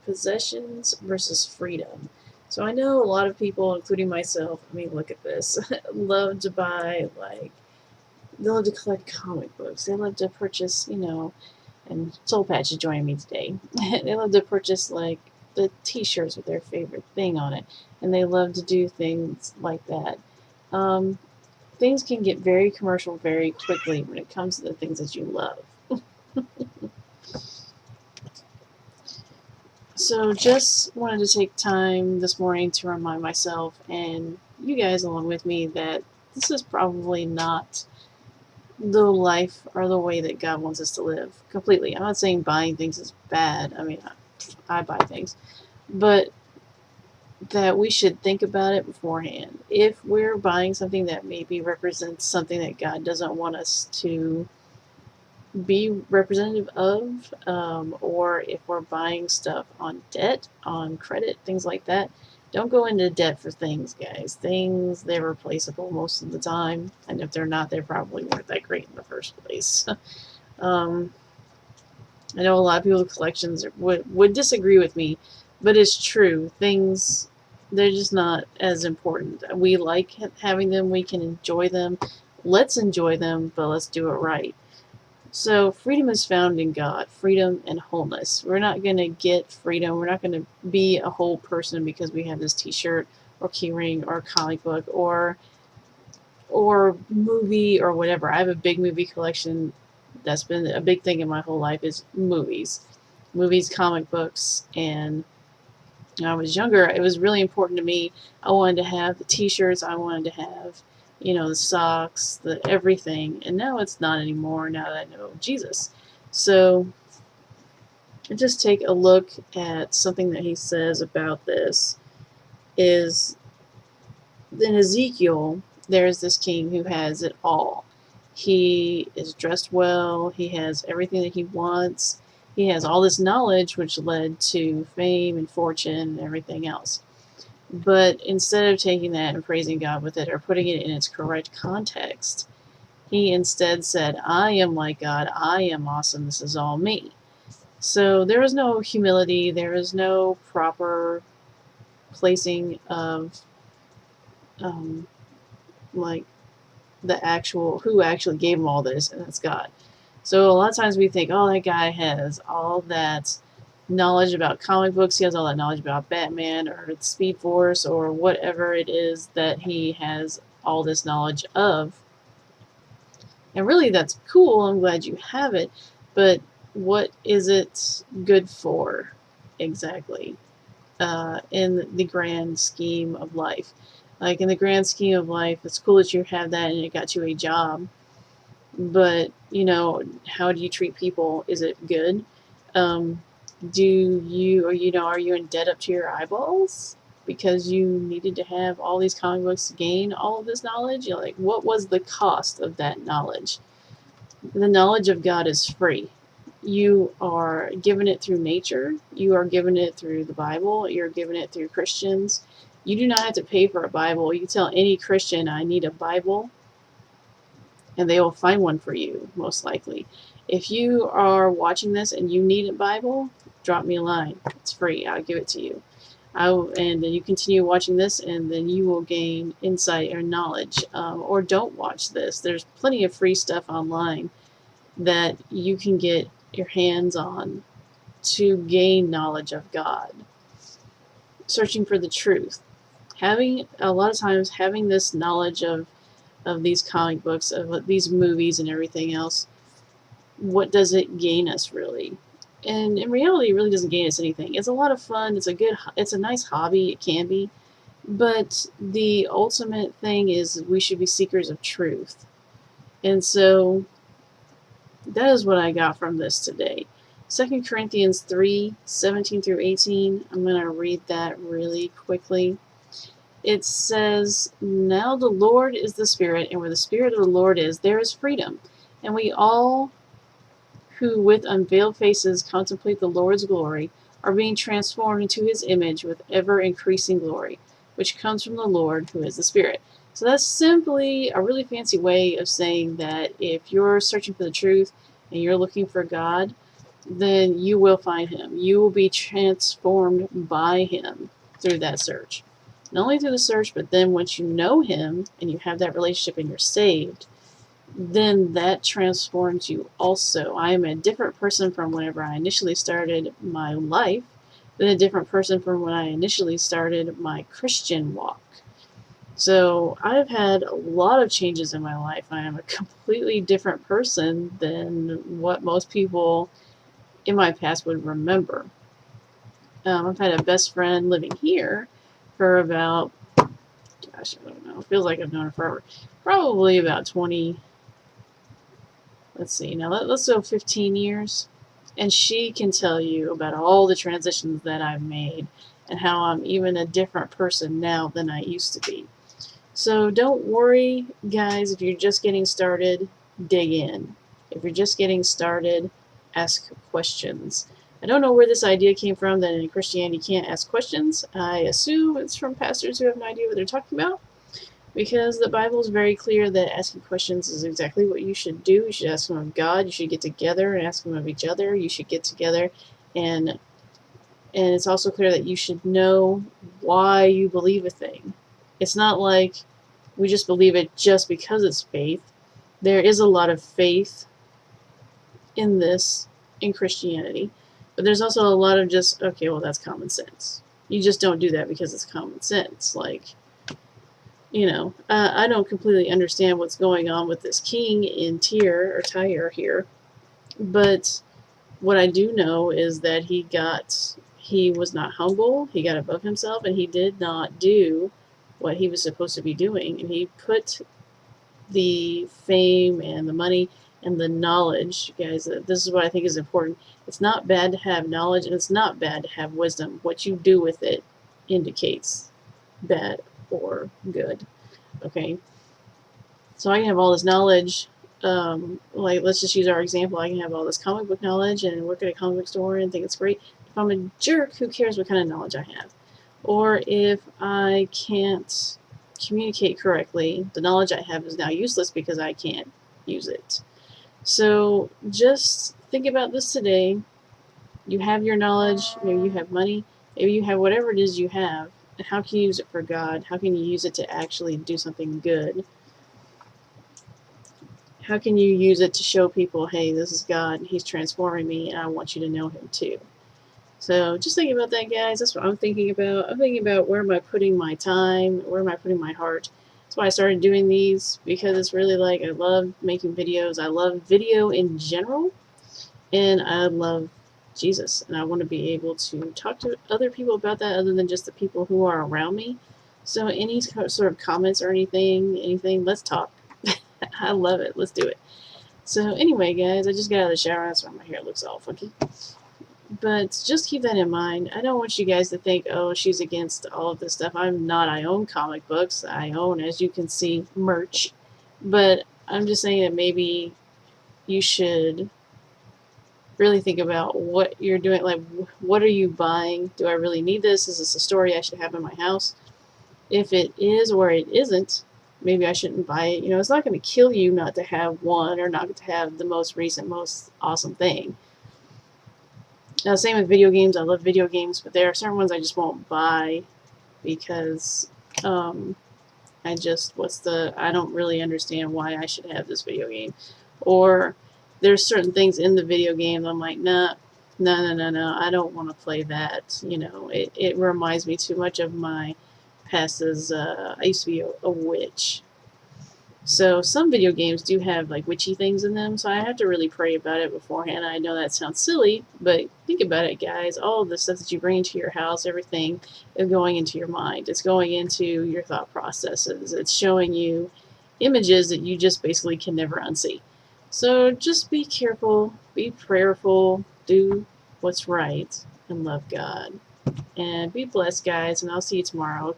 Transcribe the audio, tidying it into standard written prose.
possessions versus freedom. So I know a lot of people, including myself, I mean, look at this, love to buy, like, they love to collect comic books. They love to purchase, and Soul Patch is joining me today. They love to purchase, like, the t-shirts with their favorite thing on it. And they love to do things like that. Um, Things can get very commercial very quickly when it comes to the things that you love. So just wanted to take time this morning to remind myself and you guys along with me that this is probably not the life or the way that God wants us to live completely. I'm not saying buying things is bad. I mean, I buy things, but that we should think about it beforehand. If we're buying something that maybe represents something that God doesn't want us to be representative of, or if we're buying stuff on debt, on credit, things like that, don't go into debt for things, guys. Things, they're replaceable most of the time, and if they're not, they probably weren't that great in the first place. I know a lot of people with collections would disagree with me, but it's true. Things, they're just not as important. We like having them. We can enjoy them. Let's enjoy them, but let's do it right. So freedom is found in God, freedom and wholeness. We're not going to get freedom. We're not going to be a whole person because we have this t-shirt or keyring or comic book or movie or whatever. I have a big movie collection. That's been a big thing in my whole life is movies, comic books. And when I was younger, it was really important to me. I wanted to have the t-shirts. I wanted to have, the socks, the everything. And now it's not anymore now that I know Jesus. So just take a look at something that he says about this is in Ezekiel, there's this king who has it all. He is dressed well. He has everything that he wants. He has all this knowledge, which led to fame and fortune and everything else. But instead of taking that and praising God with it or putting it in its correct context, he instead said, I am like God. I am awesome. This is all me. So there is no humility. There is no proper placing of like the actual, who actually gave him all this, and that's God. So a lot of times we think, oh, that guy has all that knowledge about comic books, he has all that knowledge about Batman or Speed Force or whatever it is that he has all this knowledge of. And really that's cool, I'm glad you have it, but what is it good for exactly in the grand scheme of life? Like in the grand scheme of life, it's cool that you have that and it got you a job. But, how do you treat people? Is it good? Do you, are you in debt up to your eyeballs because you needed to have all these comic books to gain all of this knowledge? You're like, what was the cost of that knowledge? The knowledge of God is free. You are given it through nature. You are given it through the Bible. You're given it through Christians. You do not have to pay for a Bible. You can tell any Christian, I need a Bible, and they will find one for you, most likely. If you are watching this and you need a Bible, drop me a line. It's free. I'll give it to you. And then you continue watching this, and then you will gain insight or knowledge. Or don't watch this. There's plenty of free stuff online that you can get your hands on to gain knowledge of God. Searching for the truth. A lot of times having this knowledge of these comic books, of these movies and everything else, what does it gain us really? And in reality, it really doesn't gain us anything. It's a lot of fun. It's a nice hobby. It can be. But the ultimate thing is we should be seekers of truth. And so that is what I got from this today. 2 Corinthians 3:17 through 18. I'm going to read that really quickly. It says, now the Lord is the Spirit, and where the Spirit of the Lord is, there is freedom. And we all who with unveiled faces contemplate the Lord's glory are being transformed into his image with ever-increasing glory, which comes from the Lord who is the Spirit. So that's simply a really fancy way of saying that if you're searching for the truth and you're looking for God, then you will find him. You will be transformed by him through that search. Not only through the search, but then once you know him and you have that relationship and you're saved, then that transforms you also. I am a different person from whenever I initially started my life than a different person from when I initially started my Christian walk. So I've had a lot of changes in my life. I am a completely different person than what most people in my past would remember. I've had a best friend living here for about, gosh, I don't know, it feels like I've known her forever. Probably about 20, let's see, now let's go 15 years. And she can tell you about all the transitions that I've made and how I'm even a different person now than I used to be. So don't worry, guys, if you're just getting started, dig in. If you're just getting started, ask questions. I don't know where this idea came from that in Christianity you can't ask questions. I assume it's from pastors who have no idea what they're talking about, because the Bible is very clear that asking questions is exactly what you should do. You should ask them of God. You should get together and ask them of each other. You should get together and it's also clear that you should know why you believe a thing. It's not like we just believe it just because it's faith. There is a lot of faith in this, in Christianity, but there's also a lot of just, okay, well, that's common sense. You just don't do that because it's common sense. Like, you know, I don't completely understand what's going on with this king in Tyre here, but what I do know is that he was not humble, he got above himself, and he did not do what he was supposed to be doing, and he put the fame and the money and the knowledge, guys, this is what I think is important. It's not bad to have knowledge, and it's not bad to have wisdom. What you do with it indicates bad or good. Okay, so I can have all this knowledge, like let's just use our example. I can have all this comic book knowledge and work at a comic book store and think it's great. If I'm a jerk, who cares what kind of knowledge I have? Or if I can't communicate correctly, the knowledge I have is now useless because I can't use it. So just think about this today. You have your knowledge, maybe you have money, maybe you have whatever it is you have, and how can you use it for God? How can you use it to actually do something good? How can you use it to show people, hey, this is God, He's transforming me, and I want you to know Him too. So just think about that, guys. That's what I'm thinking about. I'm thinking about where am I putting my time, where am I putting my heart. That's why I started doing these, because it's really like I love making videos. I love video in general, and I love Jesus, and I want to be able to talk to other people about that other than just the people who are around me. So any sort of comments or anything, let's talk. I love it. Let's do it. So anyway, guys, I just got out of the shower. That's why my hair looks all funky. But just keep that in mind. I don't want you guys to think, oh, she's against all of this stuff. I'm not. I own comic books. I own, as you can see, merch. But I'm just saying that maybe you should really think about what you're doing. Like, what are you buying? Do I really need this? Is this a story I should have in my house? If it is or it isn't, maybe I shouldn't buy it. You know, it's not going to kill you not to have one or not to have the most recent, most awesome thing. Now, same with video games. I love video games, but there are certain ones I just won't buy because I don't really understand why I should have this video game. Or there's certain things in the video game I'm like, no, I don't want to play that. You know, it reminds me too much of my past as I used to be a witch. So some video games do have like witchy things in them, so I have to really pray about it beforehand. I know that sounds silly, but think about it, guys. All of the stuff that you bring into your house, everything is going into your mind. It's going into your thought processes. It's showing you images that you just basically can never unsee. So just be careful, be prayerful, do what's right, and love God. And be blessed, guys, and I'll see you tomorrow.